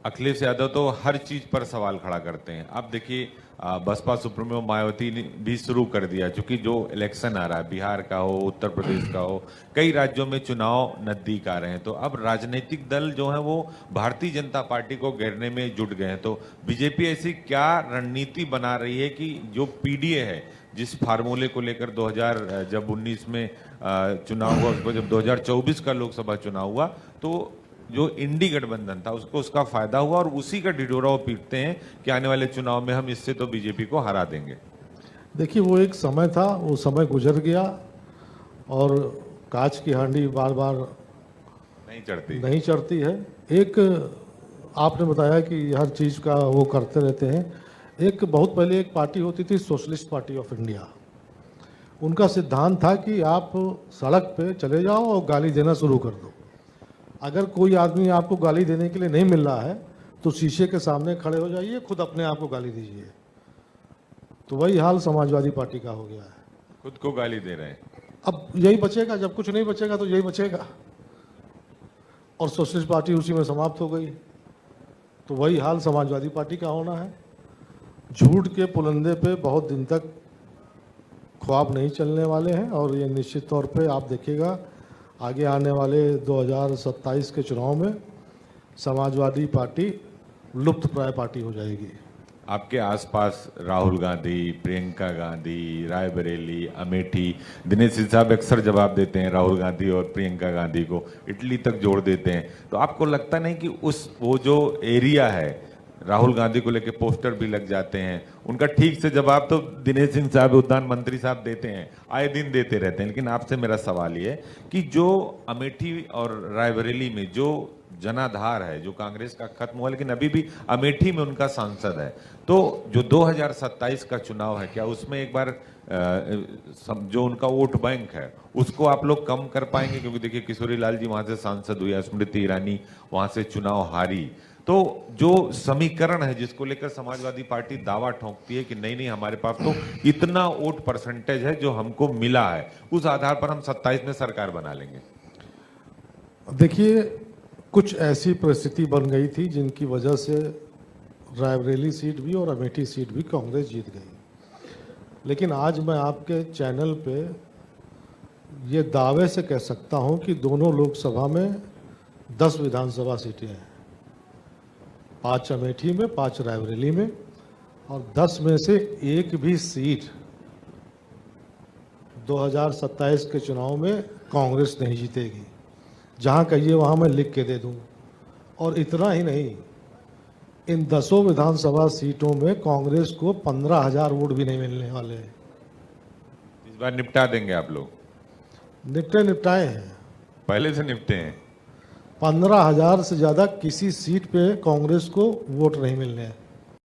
अखिलेश यादव तो हर चीज पर सवाल खड़ा करते हैं। अब देखिए बसपा सुप्रीमो मायावती ने भी शुरू कर दिया, क्योंकि जो इलेक्शन आ रहा है, बिहार का हो, उत्तर प्रदेश का हो, कई राज्यों में चुनाव नजदीक आ रहे हैं, तो अब राजनीतिक दल जो है वो भारतीय जनता पार्टी को घेरने में जुट गए हैं। तो बीजेपी ऐसी क्या रणनीति बना रही है कि जो पीडीए है, जिस फार्मूले को लेकर 2019 में चुनाव हुआ, उसको जब 2024 का लोकसभा चुनाव हुआ तो जो इंडी गठबंधन था उसको उसका फायदा हुआ, और उसी का ढिढोरा वो पीटते हैं कि आने वाले चुनाव में हम इससे तो बीजेपी को हरा देंगे। देखिए, वो एक समय था, वो समय गुजर गया, और कांच की हांडी बार बार नहीं चढ़ती है। एक आपने बताया कि हर चीज़ का वो करते रहते हैं। एक बहुत पहले एक पार्टी होती थी, सोशलिस्ट पार्टी ऑफ इंडिया। उनका सिद्धांत था कि आप सड़क पे चले जाओ और गाली देना शुरू कर दो। अगर कोई आदमी आपको गाली देने के लिए नहीं मिल रहा है तो शीशे के सामने खड़े हो जाइए, खुद अपने आप को गाली दीजिए। तो वही हाल समाजवादी पार्टी का हो गया है, खुद को गाली दे रहे हैं। अब यही बचेगा, जब कुछ नहीं बचेगा तो यही बचेगा, और सोशलिस्ट पार्टी उसी में समाप्त हो गई। तो वही हाल समाजवादी पार्टी का होना है। झूठ के पुलंदे पे बहुत दिन तक ख्वाब नहीं चलने वाले हैं, और ये निश्चित तौर पे आप देखिएगा आगे आने वाले 2027 के चुनाव में समाजवादी पार्टी लुप्त प्राय पार्टी हो जाएगी। आपके आसपास राहुल गांधी, प्रियंका गांधी, रायबरेली, अमेठी, दिनेश सिंह साहब अक्सर जवाब देते हैं राहुल गांधी और प्रियंका गांधी को, इटली तक जोड़ देते हैं। तो आपको लगता नहीं कि वो जो एरिया है, राहुल गांधी को लेके पोस्टर भी लग जाते हैं, उनका ठीक से जवाब तो दिनेश सिंह साहब, उद्यान मंत्री साहब देते हैं, आए दिन देते रहते हैं। लेकिन आपसे मेरा सवाल ये है कि जो अमेठी और रायबरेली में जो जनाधार है, जो कांग्रेस का खत्म हुआ, लेकिन अभी भी अमेठी में उनका सांसद है, तो जो 2027 का चुनाव है, क्या उसमें एक बार जो उनका वोट बैंक है उसको आप लोग कम कर पाएंगे? क्योंकि देखिए किशोरी लाल जी वहां से सांसद हुई, स्मृति ईरानी वहां से चुनाव हारी। तो जो समीकरण है जिसको लेकर समाजवादी पार्टी दावा ठोंकती है कि नहीं नहीं हमारे पास तो इतना वोट परसेंटेज है जो हमको मिला है, उस आधार पर हम 27 में सरकार बना लेंगे। देखिए, कुछ ऐसी परिस्थिति बन गई थी जिनकी वजह से रायबरेली सीट भी और अमेठी सीट भी कांग्रेस जीत गई। लेकिन आज मैं आपके चैनल पे ये दावे से कह सकता हूं कि दोनों लोकसभा में 10 विधानसभा सीटें हैं, 5 अमेठी में, 5 रायबरेली में, और 10 में से एक भी सीट 2027 के चुनाव में कांग्रेस नहीं जीतेगी। जहां कहिए वहां मैं लिख के दे दूं। और इतना ही नहीं, इन 10 विधानसभा सीटों में कांग्रेस को 15,000 वोट भी नहीं मिलने वाले हैं। इस बार निपटा देंगे आप लोग? निपटाए हैं, पहले से निपटे हैं। 15,000 से ज्यादा किसी सीट पे कांग्रेस को वोट नहीं मिलने हैं।